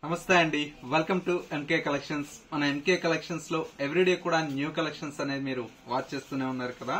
నమస్తే అండి, welcome to MK collections. మన ఎంకే కలెక్షన్స్ లో ఎవ్రీడే కూడా న్యూ కలెక్షన్స్ అనేది మీరు వాచ్ చేస్తూనే ఉన్నారు కదా.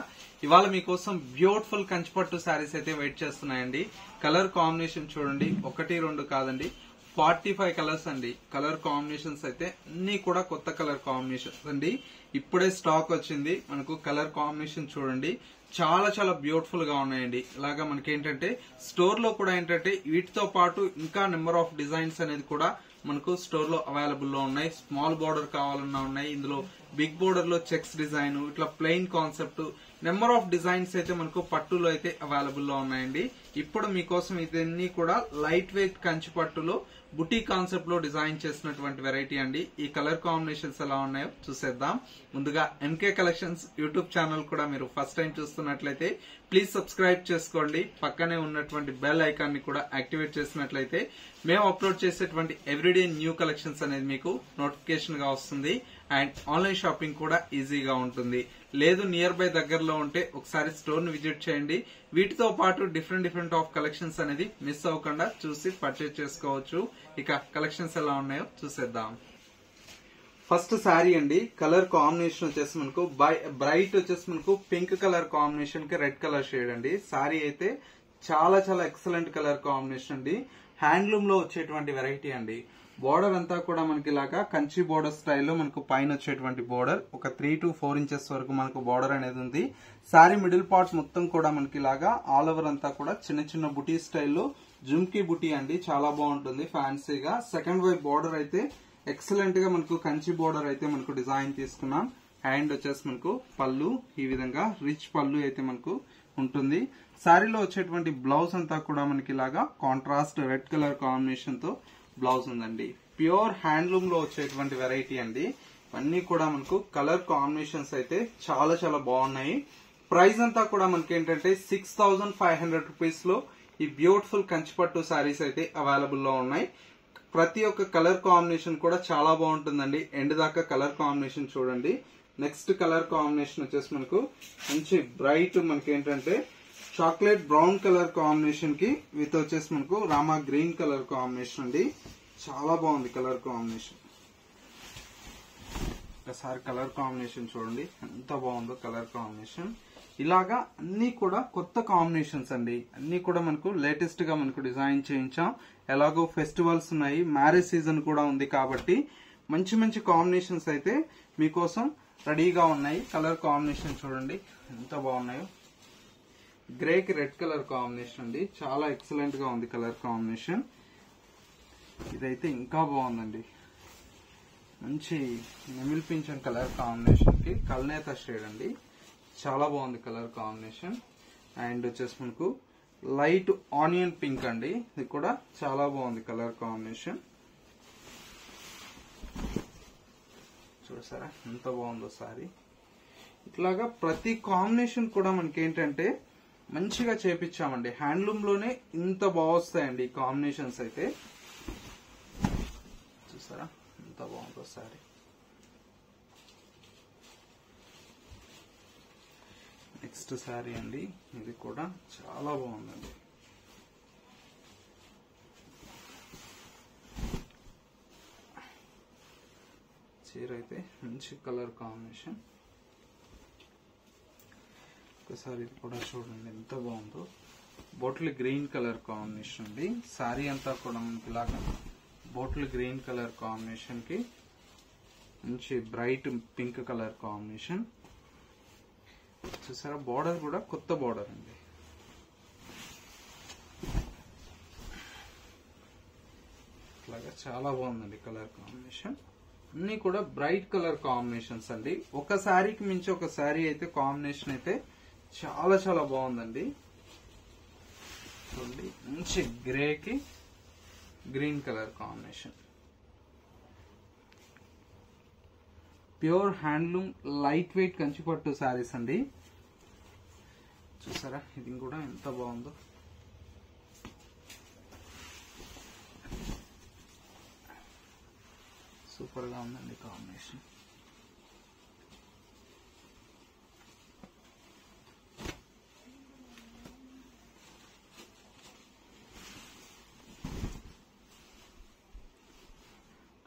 ఇవాళ మీకోసం బ్యూటిఫుల్ కంచిపట్టు శారీస్ అయితే వెయిట్ చేస్తున్నాయండి. కలర్ కాంబినేషన్ చూడండి, 1-2 కాదండి, 45 కలర్స్ అండి. కలర్ కాంబినేషన్స్ అయితే అన్ని కూడా కొత్త కలర్ కాంబినేషన్స్ అండి. ఇప్పుడే స్టాక్ వచ్చింది. మనకు కలర్ కాంబినేషన్ చూడండి, చాలా చాలా బ్యూటిఫుల్ గా ఉన్నాయండి. ఇలాగా మనకి ఏంటంటే స్టోర్ లో కూడా ఏంటంటే వీటితో పాటు ఇంకా నెంబర్ ఆఫ్ డిజైన్స్ అనేది కూడా మనకు స్టోర్ లో అవైలబుల్ లో ఉన్నాయి. స్మాల్ బోర్డర్ కావాలన్నా ఉన్నాయి, ఇందులో బిగ్ బోర్డర్ లో చెక్స్ డిజైన్, ఇట్లా plain concept, number of designs అయితే మనకు పట్టులో అయితే అవైలబుల్ లో ఉన్నాయండి. ఇప్పుడు మీకోసం ఇదన్నీ కూడా లైట్ వెయిట్ కంచి పట్టులో బుటీ కాన్సెప్ట్ లో డిజైన్ చేసినటువంటి వెరైటీ అండి. ఈ కలర్ కాంబినేషన్స్ ఎలా ఉన్నాయో చూసేద్దాం. ముందుగా ఎంకే కలెక్షన్స్ యూట్యూబ్ ఛానల్ కూడా మీరు ఫస్ట్ టైం చూస్తున్నట్లయితే ప్లీజ్ సబ్స్క్రైబ్ చేసుకోండి. పక్కనే ఉన్నటువంటి బెల్ ఐకాన్ ని కూడా యాక్టివేట్ చేసినట్లయితే మేము అప్లోడ్ చేసేటువంటి ఎవ్రీడే న్యూ కలెక్షన్స్ అనేది మీకు నోటిఫికేషన్ గా వస్తుంది. అండ్ ఆన్లైన్ షాపింగ్ కూడా ఈజీగా ఉంటుంది. లేదు నియర్ బై దగ్గరలో ఉంటే ఒకసారి స్టోర్ ని విజిట్ చేయండి. వీటితో పాటు డిఫరెంట్ ఆఫ్ కలెక్షన్స్ అనేది మిస్ అవ్వకుండా చూసి పర్చేజ్ చేసుకోవచ్చు. ఇక కలెక్షన్స్ ఎలా ఉన్నాయో చూసేద్దాం. ఫస్ట్ శారీ అండి. కలర్ కాంబినేషన్ వచ్చేసి మనకు బ్రైట్ వచ్చేసి మనకు పింక్ కలర్ కాంబినేషన్ కి రెడ్ కలర్ షేడ్ అండి. శారీ అయితే చాలా చాలా ఎక్సలెంట్ కలర్ కాంబినేషన్ అండి. హ్యాండ్లూమ్ లో వచ్చేటువంటి వెరైటీ అండి. బోర్డర్ అంతా కూడా మనకి ఇలాగా కంచి బోర్డర్ స్టైల్లో మనకు పైన వచ్చేటువంటి బోర్డర్ ఒక 3 to 4 ఇంచెస్ వరకు మనకు బోర్డర్ అనేది ఉంది. శారీ మిడిల్ పార్ట్ మొత్తం కూడా మనకి ఇలాగా ఆల్ ఓవర్ అంతా కూడా చిన్న చిన్న బుటీ స్టైల్లో జుమ్కీ బుటీ అండి. చాలా బాగుంటుంది ఫ్యాన్సీగా. సెకండ్ వైపు బోర్డర్ అయితే ఎక్సలెంట్ గా మనకు కంచి బోర్డర్ అయితే మనకు డిజైన్ తీసుకున్నాం. హ్యాండ్ వచ్చేసి మనకు పళ్ళు ఈ విధంగా రిచ్ పళ్ళు అయితే మనకు ఉంటుంది. శారీలో వచ్చేటువంటి బ్లౌజ్ అంతా కూడా మనకి ఇలాగా కాంట్రాస్ట్ రెడ్ కలర్ కాంబినేషన్ తో బ్లౌజ్ ఉందండి. ప్యూర్ హ్యాండ్లూమ్ లో వచ్చేటువంటి వెరైటీ అండి. అన్ని కూడా మనకు కలర్ కాంబినేషన్స్ అయితే చాలా చాలా బాగున్నాయి. ప్రైస్ అంతా కూడా మనకి ఏంటంటే 6500 రూపీస్ లో ఈ బ్యూటిఫుల్ కంచిపట్టు శారీస్ అయితే అవైలబుల్ లో ఉన్నాయి. ప్రతి ఒక్క కలర్ కాంబినేషన్ కూడా చాలా బాగుంటుందండి. ఎండ్ దాకా కలర్ కాంబినేషన్ చూడండి. నెక్స్ట్ కలర్ కాంబినేషన్ వచ్చేసి మనకు మంచి బ్రైట్ మనకి ఏంటంటే చాక్లెట్ బ్రౌన్ కలర్ కాంబినేషన్ కి విత్ వచ్చేసి మనకు రామా గ్రీన్ కలర్ కాంబినేషన్ అండి. చాలా బాగుంది కలర్ కాంబినేషన్. ఒకసారి కలర్ కాంబినేషన్ చూడండి ఎంత బాగుందో కలర్ కాంబినేషన్. ఇలాగా అన్ని కూడా కొత్త కాంబినేషన్స్ అండి. అన్ని కూడా మనకు లేటెస్ట్ గా మనకు డిజైన్ చేయించాం. ఎలాగో ఫెస్టివల్స్ ఉన్నాయి, మ్యారేజ్ సీజన్ కూడా ఉంది కాబట్టి మంచి మంచి కాంబినేషన్స్ అయితే మీకోసం రెడీగా ఉన్నాయి. కలర్ కాంబినేషన్ చూడండి ఎంత బాగున్నాయో. గ్రే కి రెడ్ కలర్ కాంబినేషన్ అండి. చాలా ఎక్సలెంట్ గా ఉంది కలర్ కాంబినేషన్. ఇదైతే ఇంకా బాగుందండి. మంచి నెమిల్ పింఛన్ కలర్ కాంబినేషన్ కి కల్నేత షేడ్ అండి. చాలా బాగుంది కలర్ కాంబినేషన్. అండ్ వచ్చేసి మనకు లైట్ ఆనియన్ పింక్ అండి. ఇది కూడా చాలా బాగుంది కలర్ కాంబినేషన్. చూసారా ఎంత బాగుందో సారీ. ఇట్లాగా ప్రతి కాంబినేషన్ కూడా మనకి ఏంటంటే మంచిగా చేపించామండి. హ్యాండ్లూమ్ లోనే ఇంత బాగొస్తాయండి ఈ కాంబినేషన్స్ అయితే. చూసారా ఎంత బాగుందో సారీ. నెక్స్ట్ శారీ అండి. ఇది కూడా చాలా బాగుందండి. చీర అయితే మంచి కలర్ కాంబినేషన్. ఒకసారి ఇది కూడా చూడండి ఎంత బాగుందో. బాటిల్ గ్రీన్ కలర్ కాంబినేషన్ అండి. శారీ అంతా కూడా మనకి ఇలాగా బాటిల్ గ్రీన్ కలర్ కాంబినేషన్ కి మంచి బ్రైట్ పింక్ కలర్ కాంబినేషన్. చూసారా బార్డర్ కూడా కొత్త బార్డర్ అండి. ఇట్లాగా చాలా బాగుందండి కలర్ కాంబినేషన్. అన్ని కూడా బ్రైట్ కలర్ కాంబినేషన్స్ అండి. ఒక శారీకి మించి ఒక శారీ అయితే కాంబినేషన్ అయితే చాలా చాలా బాగుందండి. చూడండి మంచి గ్రే కి green colour combination. Pure handloom light weight కంచిపట్టు శారీస్ అండి. చూసారా ఇది కూడా ఎంత బాగుందో. సూపర్ గా ఉందండి కాంబినేషన్.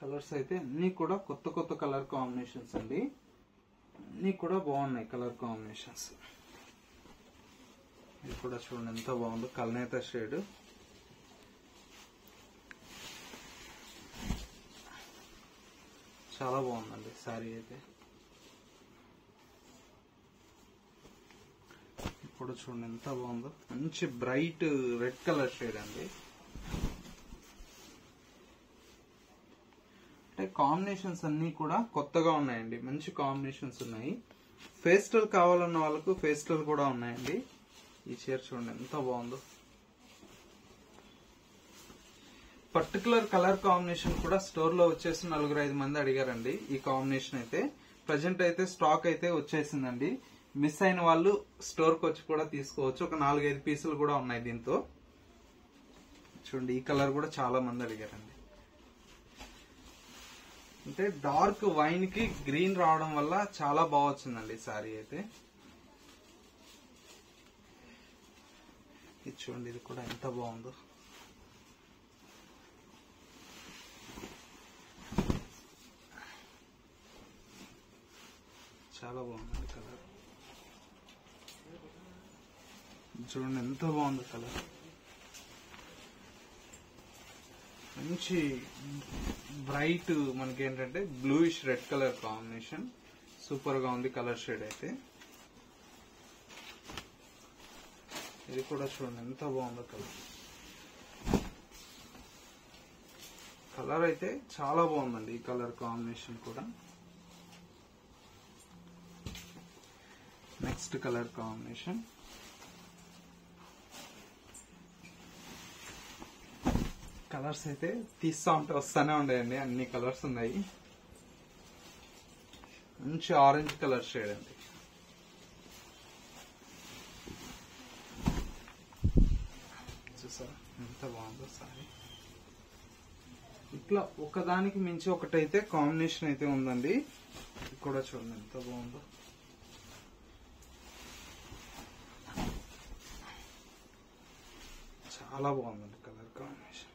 కలర్స్ అయితే అన్ని కూడా కొత్త కొత్త కలర్ కాంబినేషన్స్ అండి. అన్ని కూడా బాగున్నాయి కలర్ కాంబినేషన్స్. ఇది కూడా చూడండి ఎంత బాగుందో, కల్నేత షేడ్. చాలా బాగుందండి శారీ అయితే. ఇప్పుడు చూడండి ఎంత బాగుందో, మంచి బ్రైట్ రెడ్ కలర్ షేడ్ అండి. అంటే కాంబినేషన్స్ అన్ని కూడా కొత్తగా ఉన్నాయండి, మంచి కాంబినేషన్స్ ఉన్నాయి. ఫేస్టల్ కావాలన్న వాళ్ళకు ఫేస్టల్ కూడా ఉన్నాయండి. ఈ చీర చూడండి ఎంత బాగుందో. పర్టికులర్ కలర్ కాంబినేషన్ కూడా స్టోర్ లో వచ్చేసి 4-5 మంది అడిగారండి. ఈ కాంబినేషన్ అయితే ప్రజెంట్ అయితే స్టాక్ అయితే వచ్చేసిందండి. మిస్ అయిన వాళ్ళు స్టోర్ కి వచ్చి కూడా తీసుకోవచ్చు. ఒక 4-5 పీసులు కూడా ఉన్నాయి దీంతో. చూడండి ఈ కలర్ కూడా చాలా మంది అడిగారండి. అంటే డార్క్ వైన్ కి గ్రీన్ రావడం వల్ల చాలా బాగా వచ్చిందండి శారీ అయితే. ఇది చూడండి ఇది కూడా ఎంత బాగుందో. చాలా బాగుంది కలర్. చూడండి ఎంత బాగుంది కలర్. మంచి బ్రైట్ మనకి ఏంటంటే bluish red colour combination. Super గా ఉంది కలర్ షేడ్ అయితే. ఇది కూడా చూడండి ఎంత బాగుందో కలర్. కలర్ అయితే చాలా బాగుందండి ఈ కలర్ కాంబినేషన్ కూడా. నెక్స్ట్ కలర్ కాంబినేషన్ కలర్స్ అయితే తీస్తా ఉంటే వస్తానే ఉన్నాయండి. అన్ని కలర్స్ ఉన్నాయి. మంచి ఆరెంజ్ కలర్ షేడ్ అండి. చూసారా ఎంత బాగుందో సారీ. ఇట్లా ఒకదానికి మించి ఒకటైతే కాంబినేషన్ అయితే ఉందండి. ఇది కూడా చూడండి ఎంత బాగుందో. చాలా బాగుందండి కలర్ కాంబినేషన్.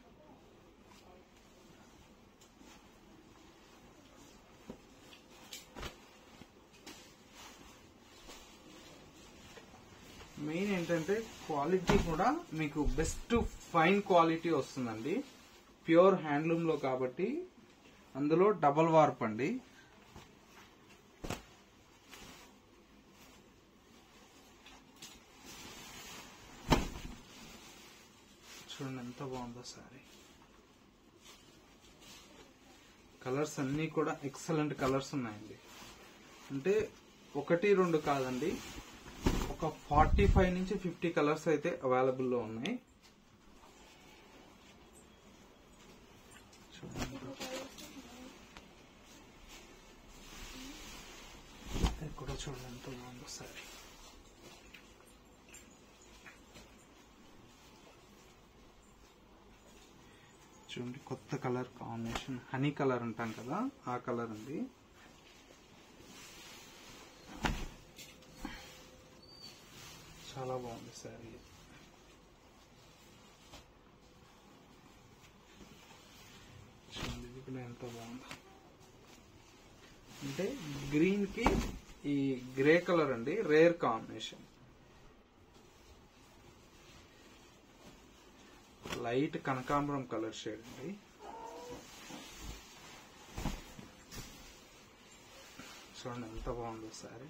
మెయిన్ ఏంటంటే క్వాలిటీ కూడా మీకు బెస్ట్ ఫైన్ క్వాలిటీ వస్తుందండి. ప్యూర్ హ్యాండ్లూమ్ లో కాబట్టి అందులో డబల్ వార్ప్ అండి. చూడండి ఎంత బాగుందో సారీ. కలర్స్ అన్ని కూడా ఎక్సలెంట్ కలర్స్ ఉన్నాయండి. అంటే 1-2 కాదండి, ఒక 45 నుంచి 50 కలర్స్ అయితే అవైలబుల్ లో ఉన్నాయి. కూడా చూడండి ఎంత బాగుందో సారీ. చూడండి కొత్త కలర్ కాంబినేషన్, హనీ కలర్ అంటాం కదా ఆ కలర్ ఉంది. చాలా బాగుంది సారీ. చూడండి ఇది కూడా ఎంత బాగుంది. అంటే గ్రీన్ కి ఈ గ్రే కలర్ అండి, రేర్ కాంబినేషన్. లైట్ కనకాంబరం కలర్ షేడ్ అండి. చూడండి ఎంత బాగుందో సారీ.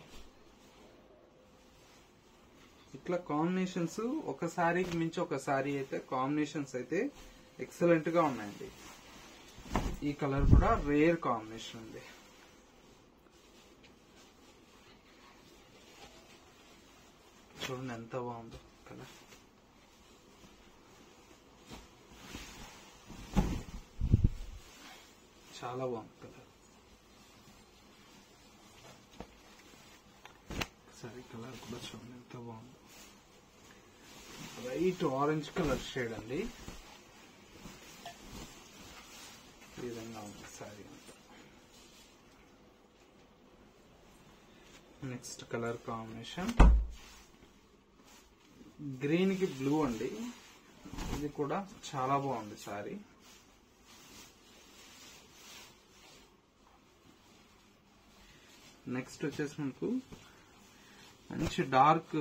ఇట్లా కాంబినేషన్స్ ఒక సారీకి మించి ఒక సారీ అయితే కాంబినేషన్స్ అయితే ఎక్సలెంట్ గా ఉన్నాయండి. ఈ కలర్ కూడా రేర్ కాంబినేషన్ ఉంది. చూడండి ఎంత బాగుందో కలర్. చాలా బాగుంది కలర్. సరే కలర్ కూడా చూడండి ఎంత బాగుంది. లైట్ ఆరెంజ్ కలర్ షేడ్ అండి. ఈ విధంగా ఉంది సారీ అంతా. నెక్స్ట్ కలర్ కాంబినేషన్ గ్రీన్ కి బ్లూ అండి. ఇది కూడా చాలా బాగుంది సారీ. నెక్స్ట్ వచ్చేసి మనకు మంచి dark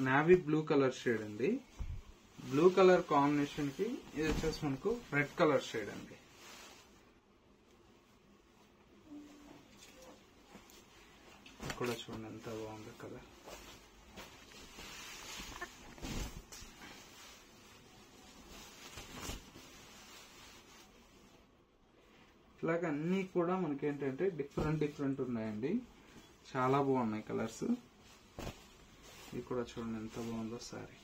navy blue colour shade అండి. బ్లూ కలర్ కాంబినేషన్ కి ఇది వచ్చేసి మనకు రెడ్ కలర్ షేడ్ అండి. కూడా చూడండి ఎంత బాగుంది కలర్. ఇలాగ అన్ని కూడా మనకి ఏంటంటే డిఫరెంట్ ఉన్నాయండి. చాలా బాగున్నాయి కలర్స్. ఇది కూడా చూడండి ఎంత బాగుందో సారీ.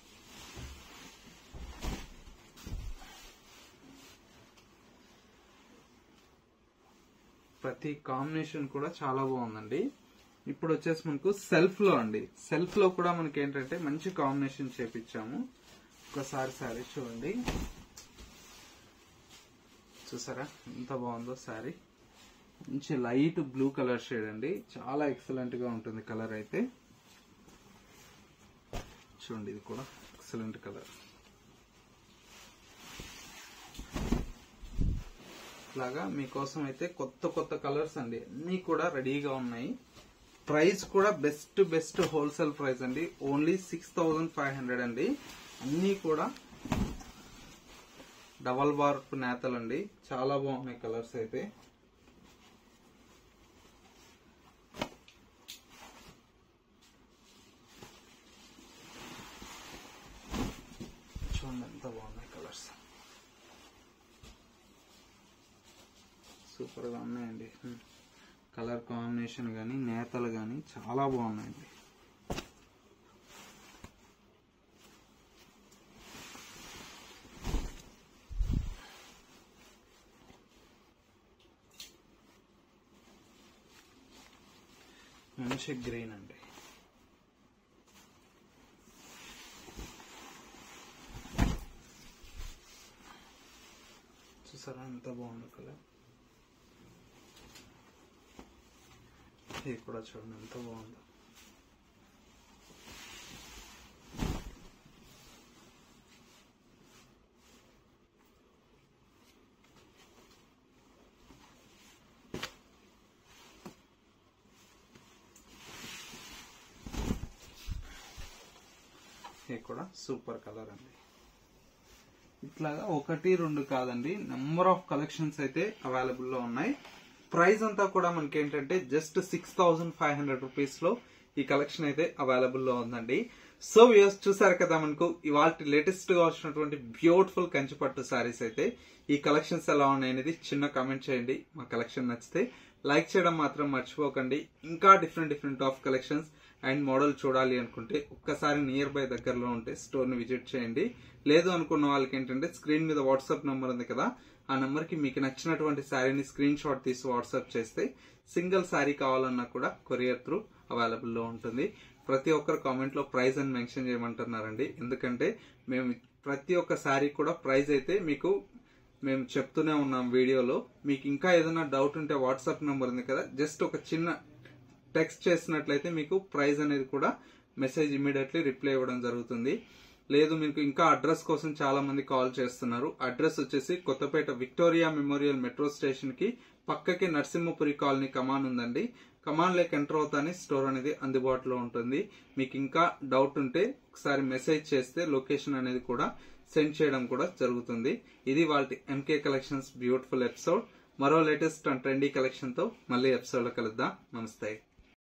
ప్రతి కాంబినేషన్ కూడా చాలా బాగుందండి. ఇప్పుడు వచ్చేసి మనకు సెల్ఫ్ లో అండి. సెల్ఫ్ లో కూడా మనకి ఏంటంటే మంచి కాంబినేషన్ చేపించాము. ఒకసారి సారీ చూడండి, చూసారా ఎంత బాగుందో సారీ. మంచి లైట్ బ్లూ కలర్ షేడ్ అండి. చాలా ఎక్సలెంట్ గా ఉంటుంది కలర్ అయితే. చూడండి ఇది కూడా ఎక్సలెంట్ కలర్. ఇలాగా మీకోసం అయితే కొత్త కలర్స్ అండి అన్ని కూడా రెడీగా ఉన్నాయి. ప్రైస్ కూడా బెస్ట్ హోల్సేల్ ప్రైస్ అండి. ఓన్లీ 6500 అండి. అన్ని కూడా డబల్ బార్ప్ నేతలండి. చాలా బాగున్నాయి కలర్స్ అయితే. చూడండి ఎంత బాగున్నాయి కలర్స్. సూపర్ గా ఉన్నాయండి. కలర్ కాంబినేషన్ గానీ నేతలు గానీ చాలా బాగున్నాయండి. మంచి గ్రీన్ అండి. చూసారా ఎంత బాగుంది కలర్. ఇది కూడా చూడండి ఎంత బాగుందో. ఇది కూడా సూపర్ కలర్ అండి. ఇట్లాగా 1, 2 కాదండి, నెంబర్ ఆఫ్ కలెక్షన్స్ అయితే అవైలబుల్ లో ఉన్నాయి. ప్రైస్ అంతా కూడా మనకి ఏంటంటే జస్ట్ 6500 రూపీస్ లో ఈ కలెక్షన్ అయితే అవైలబుల్ లో ఉందండి. సో వ్యూయర్స్ చూసారు కదా, మనకు ఇవాళ లేటెస్ట్ గా వచ్చినటువంటి బ్యూటిఫుల్ కంచిపట్టు సారీస్ అయితే ఈ కలెక్షన్స్ ఎలా ఉన్నాయనేది చిన్న కామెంట్ చేయండి. మా కలెక్షన్ నచ్చితే లైక్ చేయడం మాత్రం మర్చిపోకండి. ఇంకా different of collections and model చూడాలి అనుకుంటే ఒక్కసారి నియర్ బై దగ్గరలో ఉంటే స్టోర్ ని విజిట్ చేయండి. లేదు అనుకున్న వాళ్ళకి ఏంటంటే స్క్రీన్ మీద వాట్సాప్ నంబర్ ఉంది కదా, ఆ నంబర్ కి మీకు నచ్చినటువంటి శారీని స్క్రీన్ షాట్ తీసి వాట్సాప్ చేస్తే సింగిల్ శారీ కావాలన్నా కూడా కొరియర్ త్రూ అవైలబుల్ లో ఉంటుంది. ప్రతి ఒక్కరు కామెంట్ లో ప్రైస్ అని మెన్షన్ చేయమంటున్నారండి. ఎందుకంటే మేము ప్రతి ఒక్క శారీ కూడా ప్రైస్ అయితే మీకు మేము చెప్తూనే ఉన్నాం వీడియోలో. మీకు ఇంకా ఏదైనా డౌట్ ఉంటే వాట్సాప్ నంబర్ ఉంది కదా, జస్ట్ ఒక చిన్న టెక్స్ట్ చేసినట్లయితే మీకు ప్రైస్ అనేది కూడా మెసేజ్ ఇమీడియట్లీ రిప్లై ఇవ్వడం జరుగుతుంది. లేదు మీకు ఇంకా అడ్రస్ కోసం చాలా మంది కాల్ చేస్తున్నారు. అడ్రస్ వచ్చేసి Kothapet Victoria Memorial metro station కి పక్కకి నరసింహపురి కాలనీ కమాన్ ఉందండి. కమాన్ లేక్ ఎంటర్ అవుతానే స్టోర్ అనేది అందుబాటులో ఉంటుంది. మీకు ఇంకా డౌట్ ఉంటే ఒకసారి మెసేజ్ చేస్తే లొకేషన్ అనేది కూడా సెండ్ చేయడం కూడా జరుగుతుంది. ఇది వాళ్ళ ఎంకే కలెక్షన్స్ బ్యూటిఫుల్ ఎపిసోడ్. మరో లేటెస్ట్ అండ్ ట్రెండీ కలెక్షన్ తో మళ్ళీ ఎపిసోడ్ లో కలుద్దాం. నమస్తే.